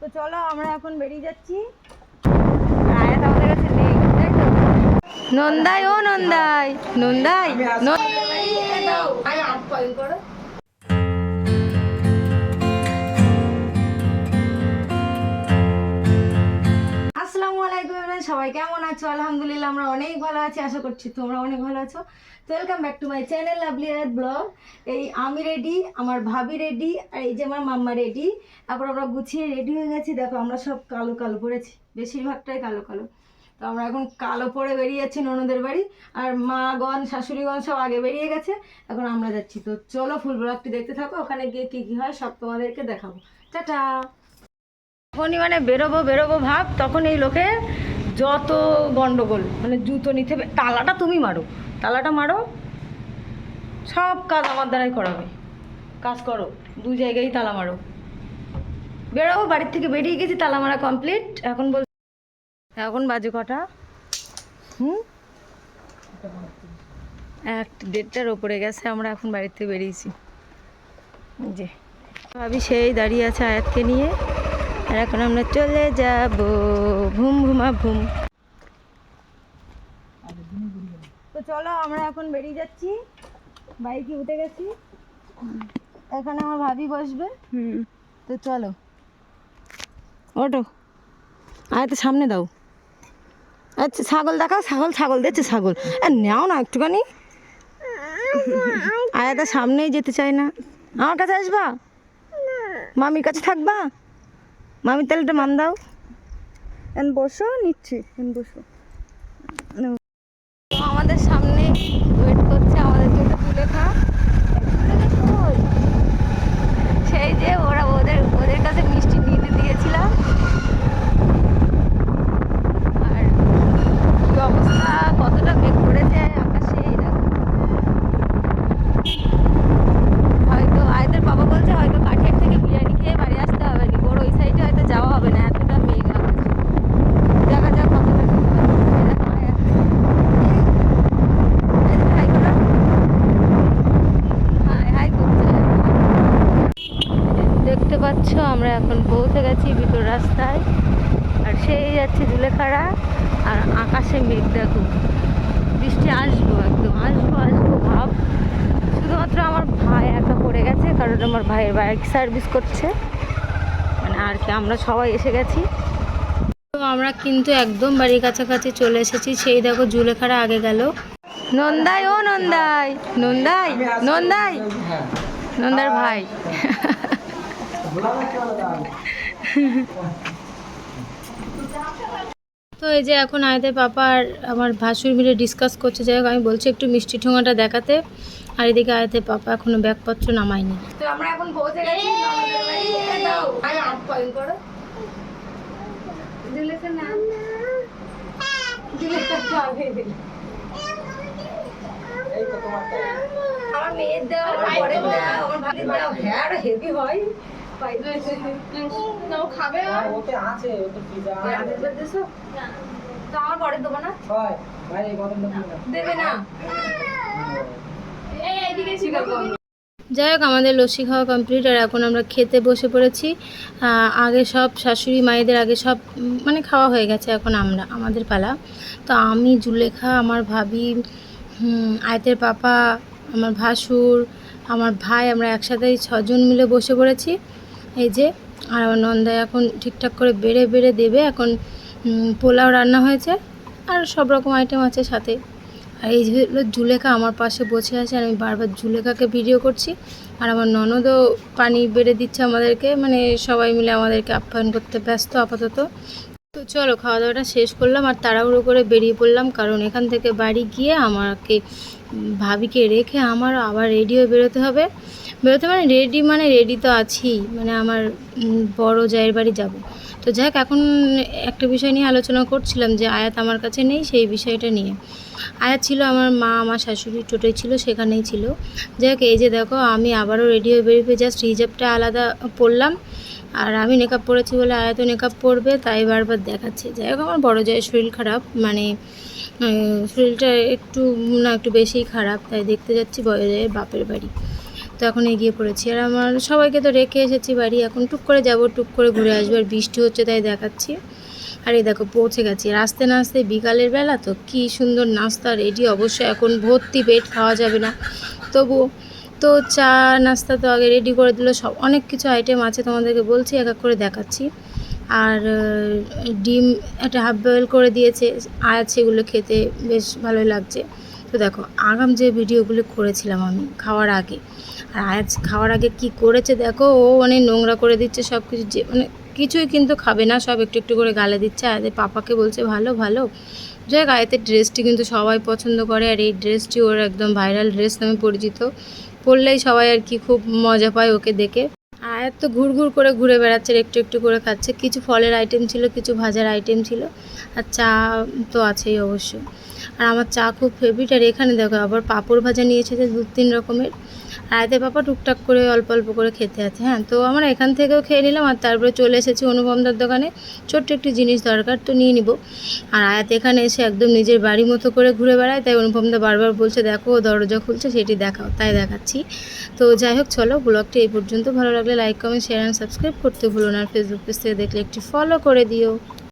তো চলো আমরা এখন বেরিয়ে যাচ্ছি। আয়াত আমাদের কাছে নেই, তাই তো? নন্দাই, ও নন্দাই, নন্দাই আসসালামু আলাইকুম এভরিওয়ান, সবাই কেমন আছো? আলহামদুলিল্লাহ আমরা অনেক ভালো আছি, আশা করছি তোমরা অনেক ভালো আছো। তো welcome back to my channel lovely আয়াত ব্লগ। এই আমি রেডি, আমার ভাবি রেডি, আর এই যে আমার মাম্মা রেডি। তারপর আমরা গুছিয়ে রেডি হয়ে গেছি। দেখো আমরা সব কালো কালো পরেছি, বেশিরভাগটাই কালো কালো। তো আমরা এখন কালো পরে বেরিয়ে যাচ্ছি ননদের বাড়ি। আর মাগণ শাশুড়িগণ সব আগে বেরিয়ে গেছে, এখন আমরা যাচ্ছি। তো চলো ফুল ব্লগটি দেখতে থাকো, ওখানে গিয়ে কী কী হয় সব তোমাদেরকে দেখাবো। টাটা। যখনই মানে বেরোবো বেরোবো ভাব, তখন এই লোকের যত গন্ডগোল, মানে জুতো নিতে হবে। তালাটা তুমি মারো, তালাটা মারো, সব কাজ আমার দ্বারাই করাবে। কাজ করো, দু জায়গায় তালা মারো। বেরোবো, বাড়ির থেকে বেরিয়ে গেছি, তালা মারা কমপ্লিট। এখন এখন বাজে কটা? 1-1:30টার ওপরে গেছে, আমরা এখন বাড়ির থেকে বেরিয়েছি। যে ভাবি সেই দাঁড়িয়ে আছে আয়াতকে নিয়ে, আর এখন আমরা চলে যাব ভুম ভুমা ভুম। তো চলো আমরা এখন বেরিয়ে যাচ্ছি, বাইকে উঠে গেছি। এখানে আমার ভাবি বসবে। তো চলো, ওটো আয়াতে সামনে দাও। আচ্ছা ছাগল দেখাও, ছাগল ছাগল দেখছে, ছাগল নেও না একটুখানি। আয়াতে সামনেই যেতে চায় না। আমার কাছে আসবা, মামির কাছে থাকবা। মামির তাহলে মান দাও। বসো, নিচ্ছি বসো। আমাদের সামনে ওয়েট করছে আমাদের জন্য জুলেখা। সেই যে ওদের কাছে মিষ্টি নিতে দিয়েছিলাম। আর কি অবস্থা, কতটা মেঘ পড়েছে আকাশে, দেখো। হয়তো আয়দের বাবা বলছে হয়তো কাঠের থেকে বিরিয়ানি খেয়ে বাড়ি আসতে হবে, কি ওর ওই সাইডে হয়তো যাওয়া হবে না, এতটা মেঘ আকাশে। দেখা যাক কতটা কি দেখতে পাচ্ছ আমরা এখন পৌঁছে গেছি ভিতর রাস্তায়। আর সেই যাচ্ছে জুলেখাড়া, আর আকাশে মেঘ দেখো, বৃষ্টি আসবো, একদম আসবো আসবো ভাব। শুধুমাত্র আমার ভাই একা পড়ে গেছে, কারণ আমার ভাইয়ের বাইক সার্ভিস করছে, মানে আর কি আমরা সবাই এসে গেছি। তো আমরা কিন্তু একদম বাড়ির কাছাকাছি চলে এসেছি। সেই দেখো জুলেখাড়া আগে গেল। নন্দাই, ও নন্দাই, নন্দাই নন্দাই, নন্দার ভাই। তো এই যে এখন আয়াতের পাপা আর আমার ভাসুর মিলে ডিসকাস করছে। যাই হোক, আমি বলছি একটু মিষ্টি ঠোঙাটা দেখাতে, আর এদিকে আয়াতের পাপা এখনো ব্যাগপত্র নামায়নি। তো আমরা এখন পৌঁছে গেছি ননদের বাড়ি। দাও আয় আপ পয়েন্ট করো। জুলেখা না, জুলেখা তো আগে দিল। এই তো তোমারটা, আমার মেয়ের দাও, পরে দাও, আমার ভাইয়ের দাও। হ্যাঁ আর হেভি হয়। নাও খাবে, ওতে আছে, ওতে পিজা আছে। তো আমার পরে দেবো না, হয় ভাই এই বদলটা দেবে না। এই এইদিকে শিখাবো। যাই হোক, আমাদের লস্যি খাওয়া কমপ্লিট, আর এখন আমরা খেতে বসে পড়েছি। আগে সব শাশুড়ি মায়েদের আগে সব মানে খাওয়া হয়ে গেছে, এখন আমাদের পালা। তো আমি, জুলেখা, আমার ভাবি, আয়তের পাপা, আমার ভাসুর, আমার ভাই, আমরা একসাথেই 6 জন মিলে বসে পড়েছি। এই যে, আর আমার নন্দা এখন ঠিকঠাক করে বেড়ে বেড়ে দেবে। এখন পোলাও রান্না হয়েছে, আর সব রকম আইটেম আছে সাথে। আর এই যে জুলেখা আমার পাশে বসে আছে, আর আমি বারবার জুলেখাকে ভিডিও করছি। আর আমার ননদও পানি বেড়ে দিচ্ছে আমাদেরকে, মানে সবাই মিলে আমাদেরকে আপ্যায়ন করতে ব্যস্ত আপাতত। তো চলো খাওয়া দাওয়াটা শেষ করলাম, আর তাড়াহুড়ো করে বেরিয়ে পড়লাম, কারণ এখান থেকে বাড়ি গিয়ে আমাকে ভাবিকে রেখে আমার আবার রেডি হয়ে বেরোতে হবে। মানে রেডি তো আছি, মানে আমার বড় জায়ের বাড়ি যাব। তো যাক, এখন একটা বিষয় নিয়ে আলোচনা করছিলাম যে আয়াত আমার কাছে নেই, সেই বিষয়টা নিয়ে। আয়াত ছিল আমার মা, আমার শাশুড়ি টোটোই ছিল, সেখানেই ছিল। যাক, এই যে দেখো আমি আবারও রেডি হয়ে বেরিয়ে জাস্ট হিজাবটা আলাদা পরলাম, আর আমি মেকআপ পরেছি বলে আয়াতও মেকআপ পরবে, তাই বারবার দেখাচ্ছে। যাই হোক, আমার বড় জায়ের শরীর খারাপ, মানে শরীরটা একটু বেশিই খারাপ, তাই দেখতে যাচ্ছি বড় জায়ের বাপের বাড়ি। তো এখন এগিয়ে পড়েছি। আর আমার সবাইকে তো রেখে এসেছি বাড়ি, এখন টুক করে যাব, টুক করে ঘুরে আসবো। আর বৃষ্টি হচ্ছে তাই দেখাচ্ছি। আর এই দেখো পৌঁছে গেছি। আর আস্তে না আস্তে বিকালের বেলা তো কী সুন্দর নাস্তা রেডি। অবশ্যই এখন ভর্তি পেট, খাওয়া যাবে না, তবুও তো চা নাস্তা তো আগে রেডি করে দিল। সব অনেক কিছু আইটেম আছে, তোমাদেরকে বলছি, এক এক করে দেখাচ্ছি। আর ডিম একটা হাফ বয়েল করে দিয়েছে, আর সেগুলো খেতে বেশ ভালোই লাগছে। তো দেখো আগাম যে ভিডিওগুলো করেছিলাম আমি খাওয়ার আগে, আর আজ খাওয়ার আগে কি করেছে দেখো। ও মানে নোংরা করে দিচ্ছে সব কিছু, যে মানে কিছুই কিন্তু খাবে না, সব একটু একটু করে গালে দিচ্ছে। আর পাপাকে বলছে ভালো ভালো। যাই হোক, আয়াতের ড্রেসটি কিন্তু সবাই পছন্দ করে, আর এই ড্রেসটি ওর একদম ভাইরাল ড্রেস নামে পরিচিত। পরলেই সবাই আর কি খুব মজা পায় ওকে দেখে। আয়াত তো ঘুরঘুর করে ঘুরে বেড়াচ্ছে, একটু একটু করে খাচ্ছে। কিছু ফলের আইটেম ছিল, কিছু ভাজার আইটেম ছিল, আর চা তো আছেই অবশ্যই। আর আমার চা খুব ফেভারিট। আর এখানে দেখো আবার পাঁপড় ভাজা নিয়েছে যে 2-3 রকমের। আর এতে পাপা টুকটাক করে অল্প অল্প করে খেতে আছে। হ্যাঁ, তো আমরা এখান থেকেও খেয়ে নিলাম, আর তারপরে চলে এসেছি অনুপমদার দোকানে। ছোট্ট একটি জিনিস দরকার, তো নিয়ে নিব। আর আয়াত এখানে এসে একদম নিজের বাড়ি মতো করে ঘুরে বেড়ায়, তাই অনুপমদা বারবার বলছে দেখো দরজা খুলছে, সেটি দেখাও, তাই দেখাচ্ছি। তো যাই হোক, চলো ব্লগটি এই পর্যন্ত। ভালো লাগলে like, comment, share and subscribe করতে ভুলো না। আর ফেসবুক পেজ থেকে দেখলে একটি ফলো করে দিও।